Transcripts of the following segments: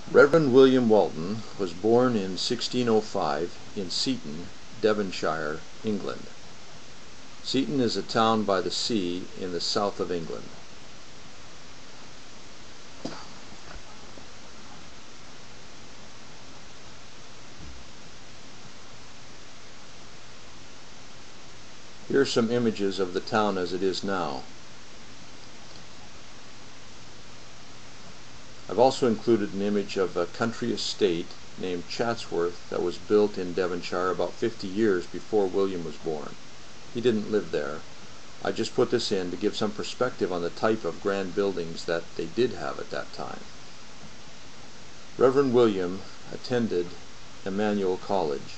Rev William Walton was born in 1605 in Seaton, Devonshire, England. Seaton is a town by the sea in the south of England. Here are some images of the town as it is now. I've also included an image of a country estate named Chatsworth that was built in Devonshire about 50 years before William was born. He didn't live there. I just put this in to give some perspective on the type of grand buildings that they did have at that time. Rev William attended Emmanuel College.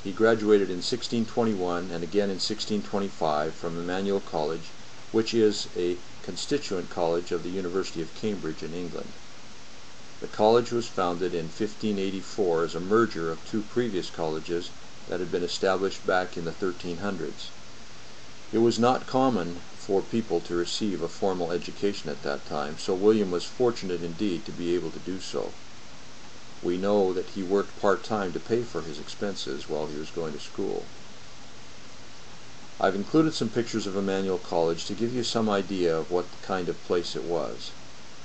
He graduated in 1621 and again in 1625 from Emmanuel College, which is a constituent college of the University of Cambridge in England. The college was founded in 1584 as a merger of two previous colleges that had been established back in the 1300s. It was not common for people to receive a formal education at that time, so William was fortunate indeed to be able to do so. We know that he worked part-time to pay for his expenses while he was going to school. I've included some pictures of Emmanuel College to give you some idea of what kind of place it was.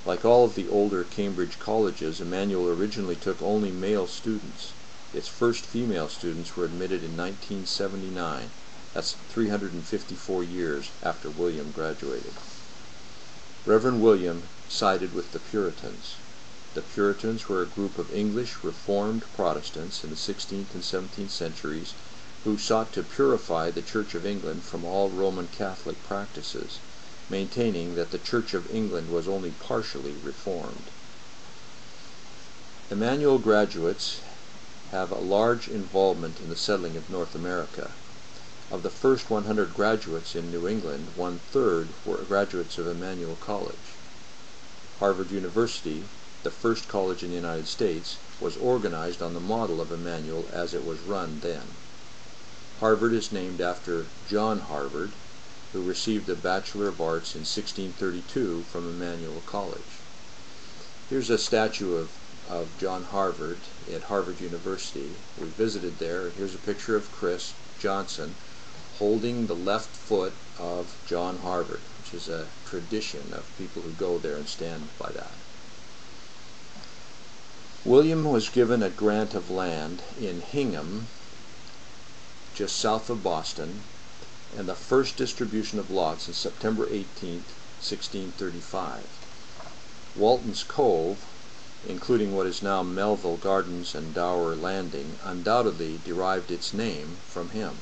Like all of the older Cambridge colleges, Emmanuel originally took only male students. Its first female students were admitted in 1979. That's 354 years after William graduated. Rev William sided with the Puritans. The Puritans were a group of English Reformed Protestants in the 16th and 17th centuries who sought to purify the Church of England from all Roman Catholic practices, maintaining that the Church of England was only partially reformed. Emmanuel graduates have a large involvement in the settling of North America. Of the first 100 graduates in New England, 1/3 were graduates of Emmanuel College. Harvard University, the first college in the United States, was organized on the model of Emmanuel as it was run then. Harvard is named after John Harvard, who received a Bachelor of Arts in 1632 from Emmanuel College. Here's a statue of John Harvard at Harvard University. We visited there. Here's a picture of Chris Johnson holding the left foot of John Harvard, which is a tradition of people who go there and stand by that. William was given a grant of land in Hingham, just south of Boston, and the first distribution of lots on September 18, 1635. Walton's Cove, including what is now Melville Gardens and Dower Landing, undoubtedly derived its name from him.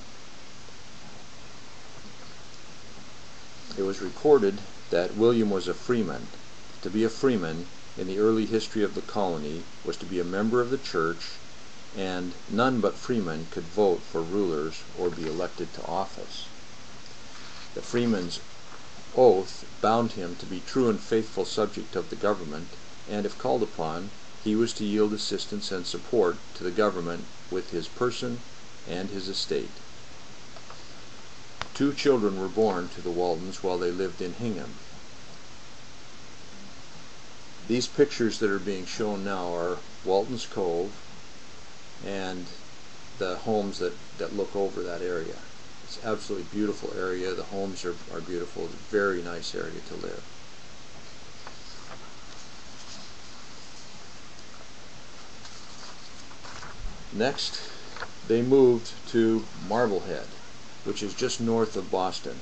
It was recorded that William was a freeman. To be a freeman in the early history of the colony was to be a member of the church, and none but freemen could vote for rulers or be elected to office. The freeman's oath bound him to be true and faithful subject of the government, and if called upon, he was to yield assistance and support to the government with his person and his estate. 2 children were born to the Waltons while they lived in Hingham. These pictures that are being shown now are Walton's Cove and the homes that look over that area. It's an absolutely beautiful area. The homes are beautiful. It's a very nice area to live. Next, they moved to Barblehead, which is just north of Boston.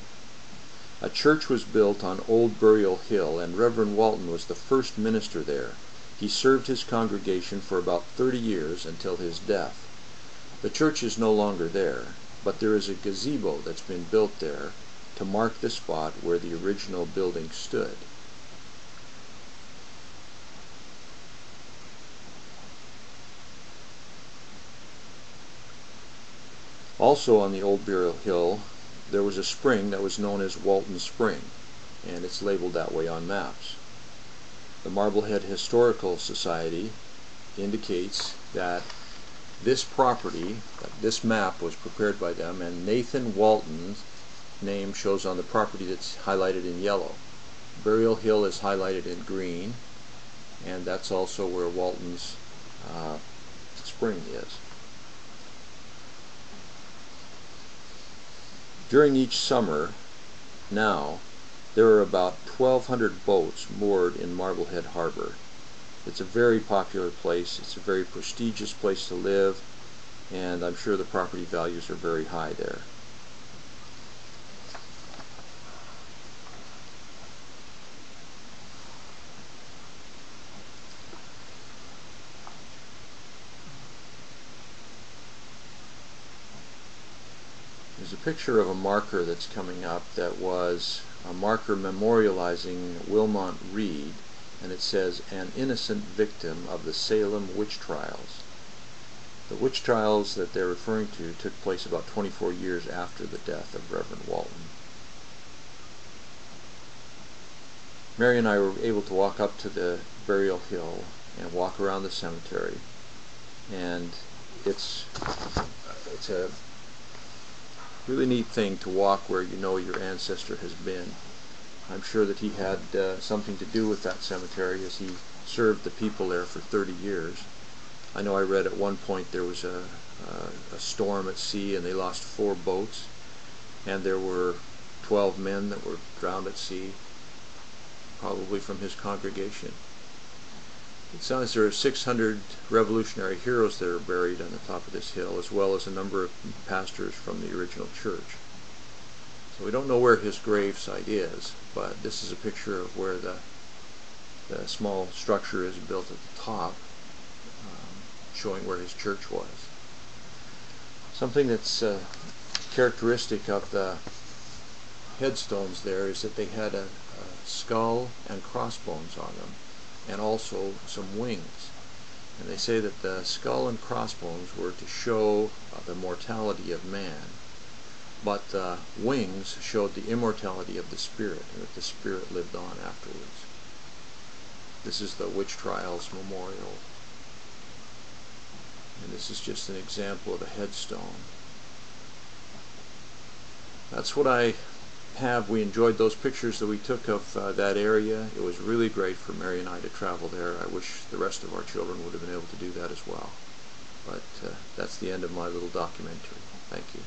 A church was built on Old Burial Hill, and Rev Walton was the first minister there. He served his congregation for about 30 years until his death. The church is no longer there, but there is a gazebo that's been built there to mark the spot where the original building stood. Also on the Old Burial Hill, there was a spring that was known as Walton Spring, and it's labeled that way on maps. The Barblehead Historical Society indicates that this property, this map was prepared by them, and Nathan Walton's name shows on the property that's highlighted in yellow. Burial Hill is highlighted in green, and that's also where Walton's spring is. During each summer, now, there are about 1,200 boats moored in Marblehead Harbor. It's a very popular place. It's a very prestigious place to live, and I'm sure the property values are very high there. There's a picture of a marker that's coming up that was a marker memorializing Wilmot Reed, and it says, "An innocent victim of the Salem witch trials." The witch trials that they're referring to took place about 24 years after the death of Rev Walton. Mary and I were able to walk up to the burial hill and walk around the cemetery, and it's a really neat thing to walk where you know your ancestor has been. I'm sure that he had something to do with that cemetery, as he served the people there for 30 years. I know I read at one point there was a storm at sea and they lost 4 boats, and there were 12 men that were drowned at sea, probably from his congregation. It sounds there are 600 Revolutionary heroes that are buried on the top of this hill, as well as a number of pastors from the original church. So we don't know where his gravesite is, but this is a picture of where the small structure is built at the top, showing where his church was. Something that's characteristic of the headstones there is that they had a skull and crossbones on them, and also some wings. And they say that the skull and crossbones were to show the mortality of man, but the wings showed the immortality of the spirit, and that the spirit lived on afterwards. This is the Witch Trials Memorial, and this is just an example of a headstone. That's what I have. We enjoyed those pictures that we took of that area. It was really great for Mary and I to travel there. I wish the rest of our children would have been able to do that as well. But that's the end of my little documentary. Thank you.